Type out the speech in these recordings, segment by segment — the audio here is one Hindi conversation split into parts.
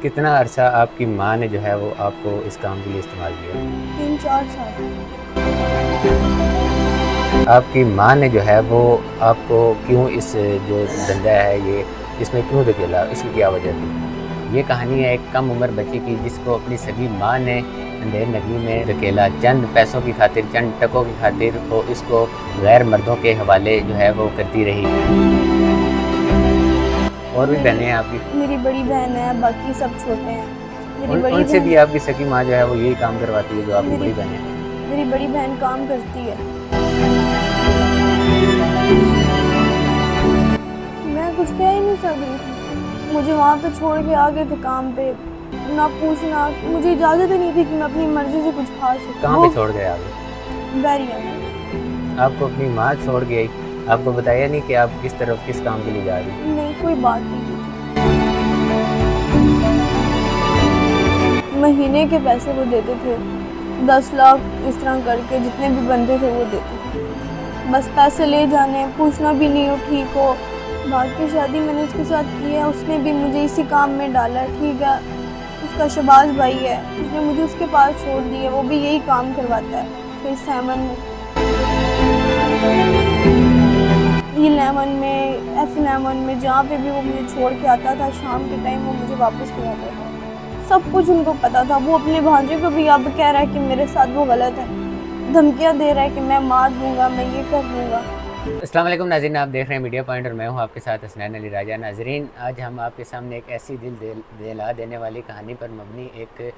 कितना अरसा आपकी माँ ने जो है वो आपको इस काम के लिए इस्तेमाल किया? 3-4 साल। आपकी माँ ने जो है वो आपको क्यों इस जो धंधा है ये इसमें क्यों धकेला? इसकी क्या वजह थी? ये कहानी है एक कम उम्र बच्ची की जिसको अपनी सगी माँ ने अंधेर नगरी में धकेला। चंद पैसों की खातिर, चंद टकों की खातिर वो इसको गैर मर्दों के हवाले जो है वो करती रही। और भी मेरी बहनें हैं आपकी? मेरी बड़ी बहन है, बाकी सब छोटे हैं। मेरी बड़ी उनसे बहन भी आपकी सगी माँ जो है वो यही काम करवाती है जो आपकी मेरी बड़ी बहन है? मेरी बड़ी बहन काम करती है। मैं कुछ कह ही नहीं सक रही थी। मुझे वहाँ पे छोड़ के आ गए थे काम पे, ना पूछना। मुझे इजाज़त ही नहीं थी कि मैं अपनी मर्ज़ी से कुछ खा सकूँ। कहाँ वो पे छोड़ गए आप? बैरिया में। आपको अपनी माँ छोड़ के आई, आपको बताया नहीं कि आप किस तरफ किस काम के लिए जा रही हैं? नहीं, कोई बात नहीं की थी। महीने के पैसे वो देते थे, 10 लाख इस तरह करके जितने भी बंदे थे वो देते थे। बस पैसे ले जाने, पूछना भी नहीं हो ठीक हो। भाग के शादी मैंने उसके साथ की है, उसने भी मुझे इसी काम में डाला, ठीक है। उसका शहबाज भाई है, उसने मुझे उसके पास छोड़ दिया, वो भी यही काम करवाता है। फिर सेवन में, E11 में, F11 में, जहाँ पे भी वो मुझे छोड़ के आता था शाम के टाइम वो मुझे वापस ले आता था। सब कुछ उनको पता था। वो अपने भांजे को भी अब कह रहा है कि मेरे साथ वो गलत है, धमकियाँ दे रहा है कि मैं मार दूंगा, मैं ये कर दूंगा। अस्सलाम वालेकुम नाज़रीन, आप देख रहे हैं मीडिया पॉइंट और मैं हूं आपके साथ हसनैन अली राजा। नाज़रीन, आज हम आपके सामने एक ऐसी दिला देने वाली कहानी पर मबनी एक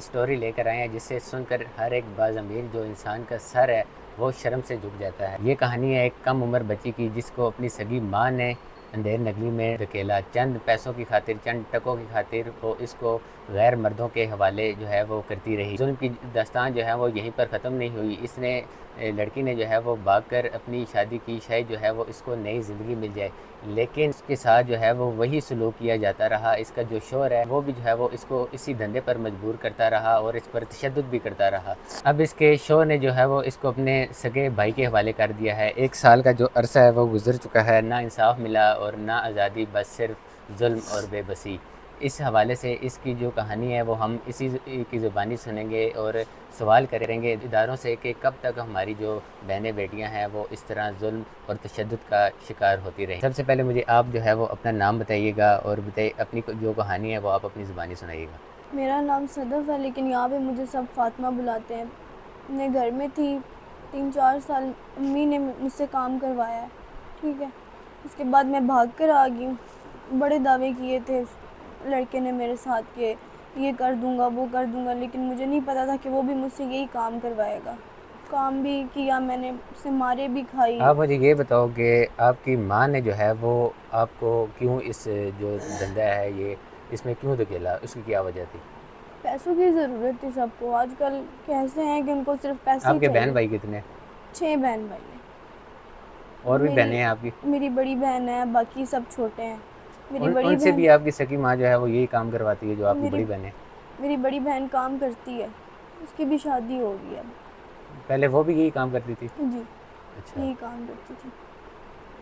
स्टोरी लेकर आए हैं जिसे सुनकर हर एक बाज़मीर जो इंसान का सर है वो शर्म से झुक जाता है। ये कहानी है एक कम उम्र बच्ची की जिसको अपनी सगी माँ ने अंधेर नगरी में धकेला। चंद पैसों की खातिर, चंद टकों की खातिर वो इसको गैर मर्दों के हवाले जो है वो करती रही। जुल्म की दास्तान जो है वो यहीं पर ख़त्म नहीं हुई। इसने लड़की ने जो है वो भागकर अपनी शादी की, शायद जो है वो इसको नई ज़िंदगी मिल जाए, लेकिन उसके साथ जो है वो वही सलूक किया जाता रहा। इसका जो शौहर है वो भी जो है वो इसको इसी धंधे पर मजबूर करता रहा और इस पर तशद्दुद भी करता रहा। अब इसके शौहर ने जो है वो इसको अपने सगे भाई के हवाले कर दिया है। 1 साल का जो अरसा है वो गुजर चुका है, ना इंसाफ मिला और ना आज़ादी, बस सिर्फ जुल्म और बेबसी। इस हवाले से इसकी जो कहानी है वो हम इसी की ज़ुबानी सुनेंगे और सवाल करेंगे इदारों से कि कब तक हमारी जो बहनें बेटियां हैं वो इस तरह जुल्म और तशद्दुद का शिकार होती रही। सबसे पहले मुझे आप जो है वो अपना नाम बताइएगा और बताइए अपनी जो कहानी है वो आप अपनी ज़ुबानी सुनाइएगा। मेरा नाम सदफ़ है, लेकिन यहाँ पे मुझे सब फ़ातिमा बुलाते हैं। मैं घर में थी 3-4 साल, अम्मी ने मुझसे काम करवाया है, ठीक है। उसके बाद मैं भाग कर आ गई हूँ। बड़े दावे किए थे उस लड़के ने मेरे साथ के ये कर दूँगा, वो कर दूँगा, लेकिन मुझे नहीं पता था कि वो भी मुझसे यही काम करवाएगा। काम भी किया मैंने, उससे मारे भी खाई। आप मुझे ये बताओ कि आपकी माँ ने जो है वो आपको क्यों इस जो धंधा है ये इसमें क्यों धकेला? उसकी क्या वजह थी? पैसों की ज़रूरत थी सबको। आजकल कैसे हैं कि उनको सिर्फ़ पैसे ही आपके बहन चाहिए। भाई कितने? 6 बहन भाई हैं। और भी मेरी बहनें हैं आपकी? मेरी बड़ी बहन है, बाकी सब छोटे हैं। मेरी बड़ी उनसे बहन भी आपकी सगी माँ जो है वो यही काम करवाती है जो आपकी मेरी बड़ी बहन है? मेरी बड़ी बहन काम करती है, उसकी भी शादी हो गई अब। पहले वो भी यही काम करती थी? जी, अच्छा, यही काम करती थी।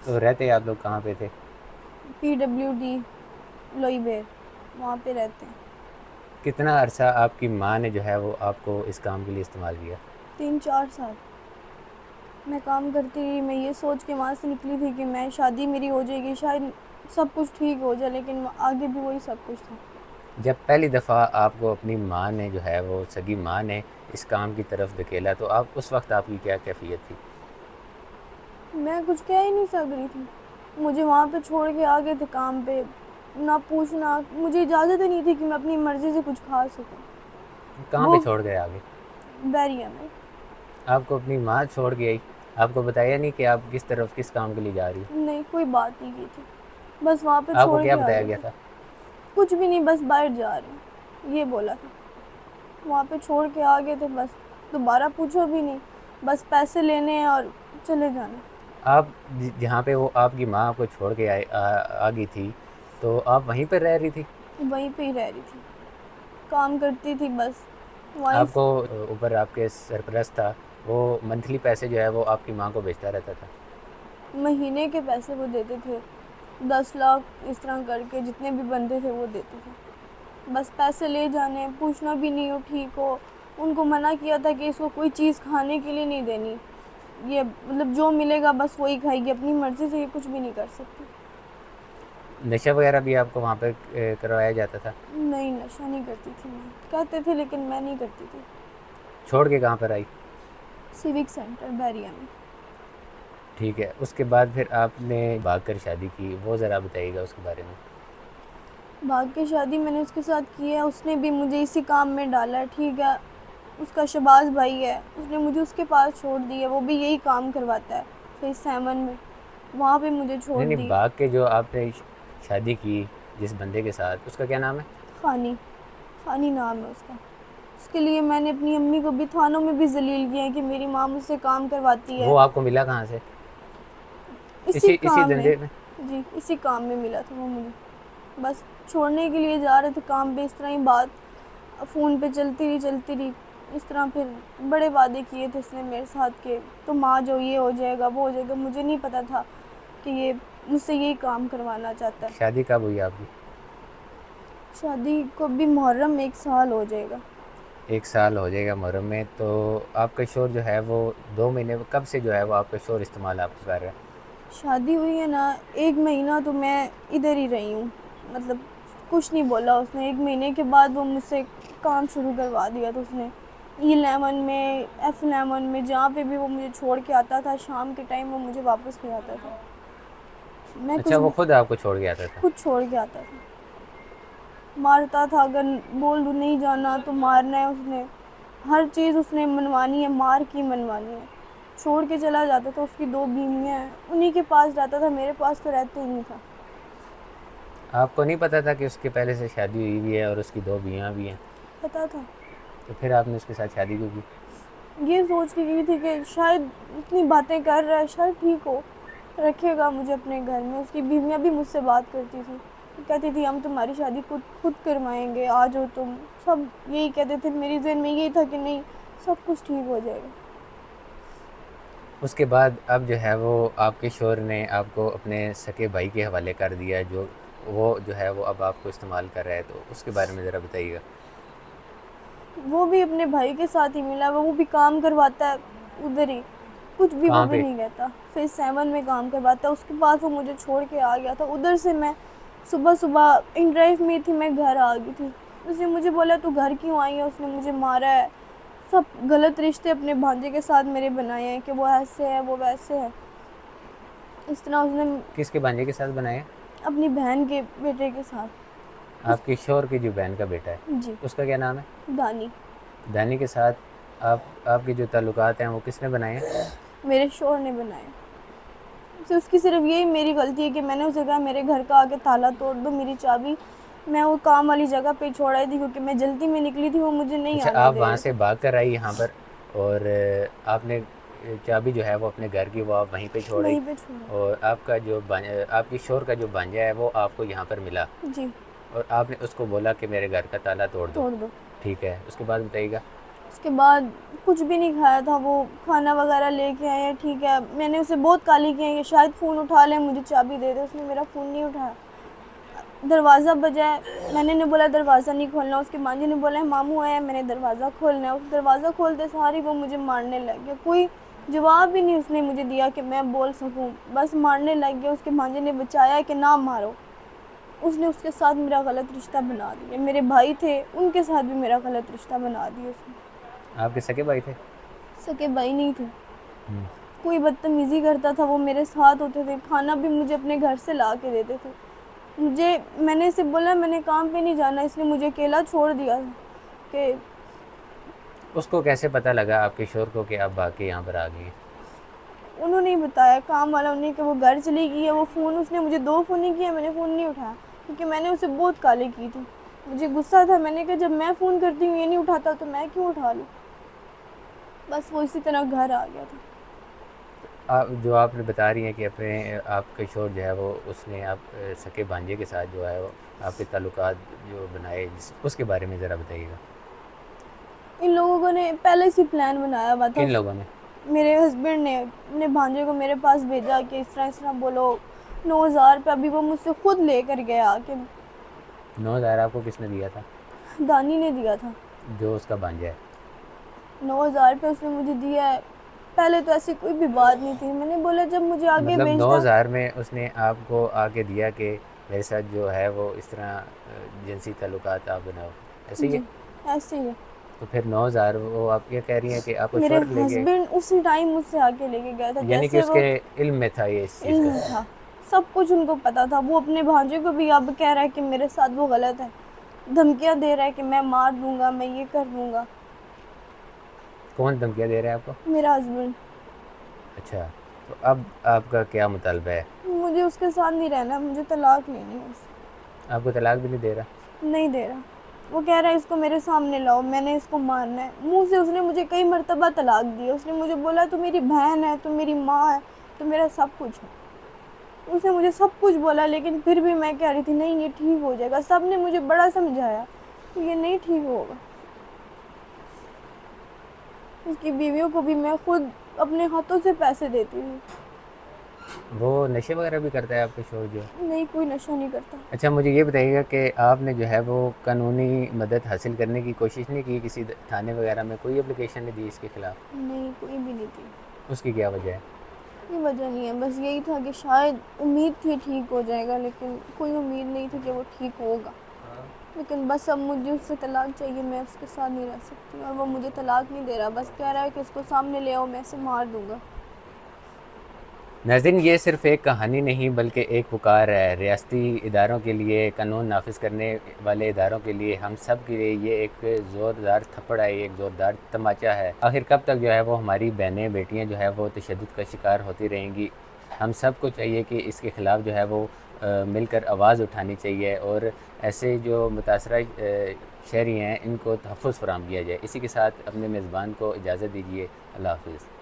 तो रहते आप लोग कहाँ पे थे? PWD लोई बेर, वहाँ पे रहते हैं। कितना अरसा आपकी माँ ने जो है वो आपको इस काम के लिए इस्तेमाल किया? 3-4 साल मैं काम करती रही। मैं ये सोच के वहाँ से निकली थी कि मैं शादी मेरी हो जाएगी, शायद सब कुछ ठीक हो जाए, लेकिन आगे भी वही सब कुछ था। जब पहली दफ़ा आपको अपनी माँ ने जो है वो सगी माँ ने इस काम की तरफ धकेला तो आप उस वक्त आपकी क्या कैफियत थी? मैं कुछ कह ही नहीं सक रही थी। मुझे वहाँ पे छोड़ के आ गए थे काम पे, ना पूछना। मुझे इजाज़त ही नहीं थी कि मैं अपनी मर्ज़ी से कुछ खा सकूँ। कहाँ पे वो छोड़ गए आगे? बैरिया में। आपको अपनी माँ छोड़ के आई, आपको बताया नहीं कि आप किस तरफ किस काम के लिए जा रही हो? नहीं, कोई बात नहीं की थी। बस वहाँ पे आपको छोड़ क्या के आ बताया गए गया थे। था? कुछ भी नहीं, बस बाहर जा रही हूँ, ये बोला था। वहाँ पे छोड़ के आ गए थे, बस दोबारा पूछो भी नहीं। बस पैसे लेने हैं और चले जाना। आप जहाँ पे वो आपकी माँ आपको छोड़ के आ गई थी तो आप वहीं पर रह रही थी? वहीं पे ही रह रही थी, काम करती थी बस वहीं आपको ऊपर आपके सरपरस्त था, वो मंथली पैसे जो है वो आपकी माँ को भेजता रहता था? महीने के पैसे वो देते थे, 10 लाख इस तरह करके जितने भी बंदे थे वो देते थे। बस पैसे ले जाने, पूछना भी नहीं हो ठीक हो। उनको मना किया था कि इसको कोई चीज़ खाने के लिए नहीं देनी, ये मतलब जो मिलेगा बस वही खाएगी, अपनी मर्ज़ी से ये कुछ भी नहीं कर सकती। नशा वगैरह भी आपको वहाँ पे करवाया जाता था? नहीं, नशा नहीं करती थी मैं, कहते थे लेकिन मैं नहीं करती थी। छोड़ के कहाँ पर आई? सिविक सेंटर बैरिया में। ठीक है, उसके बाद फिर आपने भाग कर शादी की, वो ज़रा बताइएगा उसके बारे में। भाग के शादी मैंने उसके साथ की है, उसने भी मुझे इसी काम में डाला है, ठीक है। उसका शबाज भाई है, उसने मुझे उसके पास छोड़ दिया, वो भी यही काम करवाता है फेज 7 में, वहाँ पे मुझे छोड़ नहीं नहीं, दी। भाग के जो आपने शादी की जिस बंदे के साथ, उसका क्या नाम है? खानी, खानी नाम है उसका। उसके लिए मैंने अपनी अम्मी को भी थानों में भी जलील किया है कि मेरी माँ मुझसे काम करवाती है। वो आपको मिला कहाँ से? इसी इसी काम में, धंधे में? जी इसी काम में मिला था वो मुझे। बस छोड़ने के लिए जा रहे थे काम पे, इस तरह ही बात फ़ोन पे चलती रही। इस तरह फिर बड़े वादे किए थे इसने मेरे साथ के तुम आ जाओ, ये हो जाएगा वो हो जाएगा। मुझे नहीं पता था कि ये मुझसे यही काम करवाना चाहता है। शादी कब हुई आपकी? शादी को भी मुहर्रम में 1 साल हो जाएगा। 1 साल हो जाएगा मुहर्रम में। तो आपका शोर जो है वो 2 महीने कब से जो है वो आपका शोर इस्तेमाल आपको कर रहा है? शादी हुई है ना, 1 महीना तो मैं इधर ही रही हूँ, मतलब कुछ नहीं बोला उसने। 1 महीने के बाद वो मुझसे काम शुरू करवा दिया था उसने। E11 में, F11 में, जहाँ पे भी वो मुझे छोड़ के आता था शाम के टाइम वो मुझे वापस ले आता था। मैं कुछ अच्छा, वो खुद आपको छोड़ के आता था? खुद छोड़ के आता था, मारता था, अगर बोल दूँ नहीं जाना तो मारना है उसने। हर चीज़ उसने मनवानी है, मार की मनवानी है। छोड़ के चला जाता था, उसकी 2 बीवियाँ हैं, उन्हीं के पास रहता था, मेरे पास तो रहते ही नहीं था। आपको नहीं पता था कि उसके पहले से शादी हुई भी है और उसकी 2 बीवियाँ भी हैं? पता था। तो फिर आपने उसके साथ शादी क्यों की? ये सोच के गई थी कि शायद इतनी बातें कर रहा है, शायद ठीक हो, रखेगा मुझे अपने घर में। उसकी बीवियाँ भी मुझसे बात करती थी, कहती थी हम तुम्हारी शादी खुद खुद करवाएंगे, आ जाओ तुम। सब यही कहते थे, मेरी जहन में यही था कि नहीं, सब कुछ ठीक हो जाएगा। उसके बाद अब जो है वो आपके शोहर ने आपको अपने सके भाई के हवाले कर दिया, जो वो जो है वो अब आपको इस्तेमाल कर रहा है, तो उसके बारे में ज़रा बताइएगा। वो भी अपने भाई के साथ ही मिला, वो भी काम करवाता है उधर ही, कुछ भी वो कहाँ भी पे? नहीं कहता। फिर 7 में काम करवाता है, उसके पास वो मुझे छोड़ के आ गया था। उधर से मैं सुबह सुबह इन ड्राइव में थी, मैं घर आ गई थी। उसने मुझे बोला तू घर क्यों आई है, उसने मुझे मारा है। सब गलत रिश्ते अपने भांजे के साथ मेरे बनाए हैं कि वो ऐसे है वो वैसे है, इस तरह उसने किसके भांजे के साथ बनाया? अपनी बहन के बेटे के साथ। उस आपके शोहर की जो बहन का बेटा है, जी, उसका क्या नाम है? दानी। दानी के साथ आपके जो ताल्लुकात हैं वो किसने बनाए हैं? मेरे शोहर ने बनाया। तो उसकी सिर्फ यही मेरी गलती है कि मैंने उसे कहा मेरे घर का आके ताला तोड़ दो, मेरी चाबी मैं वो काम वाली जगह पे छोड़ आई थी क्योंकि मैं जल्दी में निकली थी, वो मुझे नहीं अच्छा, आने आप दे वहाँ रहे से थे। भाग कर आई यहाँ पर, और आपने चाबी जो है वो अपने घर की वो आप वहीं पे छोड़ आई, वहीं पे छोड़ा। और आपका जो आपकी शोहर का जो भांजा है वो आपको यहाँ पर मिला, जी, और आपने उसको बोला कि मेरे घर का ताला तोड़ दो। तोड़ दो। ठीक है, उसके बाद बताइएगा। उसके बाद कुछ भी नहीं खाया था, वो खाना वगैरह लेके आए हैं, ठीक है। मैंने उसे बहुत गाली की है कि शायद फ़ोन उठा ले, मुझे चाबी दे दे, उसने मेरा फ़ोन नहीं उठाया। दरवाज़ा बजा है, मैंने नहीं बोला दरवाज़ा नहीं खोलना, उसके मांझी ने बोला है मामू आया है, मैंने दरवाज़ा खोलना है। उस दरवाज़ा खोलते सारी वो मुझे मारने लग गया, कोई जवाब भी नहीं उसने मुझे दिया कि मैं बोल सकूं, बस मारने लग गया। उसके मांझी ने बचाया कि ना मारो। उसने उसके साथ मेरा गलत रिश्ता बना दिया, मेरे भाई थे उनके साथ भी मेरा गलत रिश्ता बना दिया उसने। आपके सगे भाई थे? सके भाई नहीं थे, हम्म। कोई बदतमीज़ी करता था, वो मेरे साथ होते थे, खाना भी मुझे अपने घर से ला के देते थे। मुझे मैंने इसे बोला मैंने काम पे नहीं जाना, इसने मुझे अकेला छोड़ दिया कि उसको कैसे पता लगा आपके शोहर को कि आप भाग के यहाँ पर आ गई हैं? उन्होंने ही बताया, काम वाला उन्हें, कि वो घर चली गई है। वो फ़ोन उसने मुझे 2 फ़ोन ही किया, मैंने फ़ोन नहीं उठाया क्योंकि मैंने उसे बहुत गाली की थी। मुझे गुस्सा था, मैंने कहा जब मैं फ़ोन करती हूँ ये नहीं उठाता तो मैं क्यों उठा लूँ। बस वो इसी तरह घर आ गया था। आप जो आपने बता रही हैं कि अपने आपके शोहर जो है वो उसने आप सके भांजे के साथ जो है वो आपके ताल्लुकात जो बनाए, उसके बारे में ज़रा बताइएगा। इन लोगों ने पहले से प्लान बनाया हुआ था। किन लोगों ने? मेरे हस्बैंड ने अपने भांजे को मेरे पास भेजा कि इस तरह बोलो। 9,000 रुपये अभी वो मुझसे खुद लेकर गया कि 9,000 आपको किसने दिया था? दानी ने दिया था। जो उसका भांजा है? 9,000 रुपये उसने मुझे दिया है। पहले तो ऐसी कोई भी बात नहीं थी, मैंने बोला जब मुझे आगे मतलब भेजना। 9,000 में उसने आपको आके दिया कि मेरे साथ जो है वो इस तरह जिनसी ताल्लुकात आप बनाओ, ऐसे ही है? जी, ऐसे ही है। तो फिर 9,000 वो आप ये कह रही हैं कि आपको मेरे छोड़ के ले गए? हस्बैंड उसी टाइम मुझसे आके लेके गया था, यानी कि जैसे वो उसके इल्म में था ये इस चीज़ इल्म का? था, सब कुछ उनको पता था। वो अपने भांजे को भी अब कह रहा है कि मेरे साथ वो गलत है, धमकियां दे रहा है कि मैं मार दूंगा, मैं ये कर दूंगा। कौन धमकियाँ दे रहा है आपको? मेरा हस्बैंड। अच्छा, तो अब आपका क्या मुतालबा है? मुझे उसके साथ नहीं रहना, मुझे तलाक लेनी है उससे। आपको तलाक भी नहीं दे रहा? नहीं दे रहा। वो कह रहा है इसको मेरे सामने लाओ, मैंने इसको मारना है। मुंह से उसने मुझे कई मर्तबा तलाक दी। उसने मुझे बोला तू मेरी बहन है, तू मेरी माँ है, तू मेरा सब कुछ है। उसने मुझे सब कुछ बोला, लेकिन फिर भी मैं कह रही थी नहीं ये ठीक हो जाएगा। सब ने मुझे बड़ा समझाया कि ये नहीं ठीक होगा। उसकी बीवियों को भी मैं खुद अपने हाथों से पैसे देती हूँ। वो नशे वगैरह भी करता है आपके शोहर जो? नहीं, कोई नशा नहीं करता। अच्छा, मुझे ये बताइएगा कि आपने जो है वो कानूनी मदद हासिल करने की कोशिश नहीं की? किसी थाने वगैरह में कोई एप्लीकेशन नहीं दी इसके खिलाफ? नहीं, कोई भी नहीं थी। उसकी क्या वजह है? कोई वजह नहीं है, बस यही था कि शायद उम्मीद थी ठीक हो जाएगा, लेकिन कोई उम्मीद नहीं थी कि वो ठीक होगा। लेकिन बस अब मुझे उससे तलाक चाहिए, मैं उसके साथ नहीं रह सकती। और वो मुझे तलाक नहीं दे रहा, बस कह रहा है कि इसको सामने ले आओ, मैं इसे मार दूंगा। नाज़रीन, ये सिर्फ एक कहानी नहीं बल्कि एक पुकार है रियासती इदारों के लिए, कानून नाफिज करने वाले इदारों के लिए, हम सब के लिए ये एक ज़ोरदार थप्पड़ है, एक ज़ोरदार तमाचा है। आखिर कब तक जो है वो हमारी बहनें बेटियां जो है वो तशद्दुद का शिकार होती रहेंगी? हम सब को चाहिए कि इसके ख़िलाफ़ जो है वो मिलकर आवाज़ उठानी चाहिए और ऐसे जो मुतासरा शहरी हैं इनको तहफ़्फ़ुज़ फ़राहम किया जाए। इसी के साथ अपने मेज़बान को इजाज़त दीजिए। अल्लाह हाफ़िज़।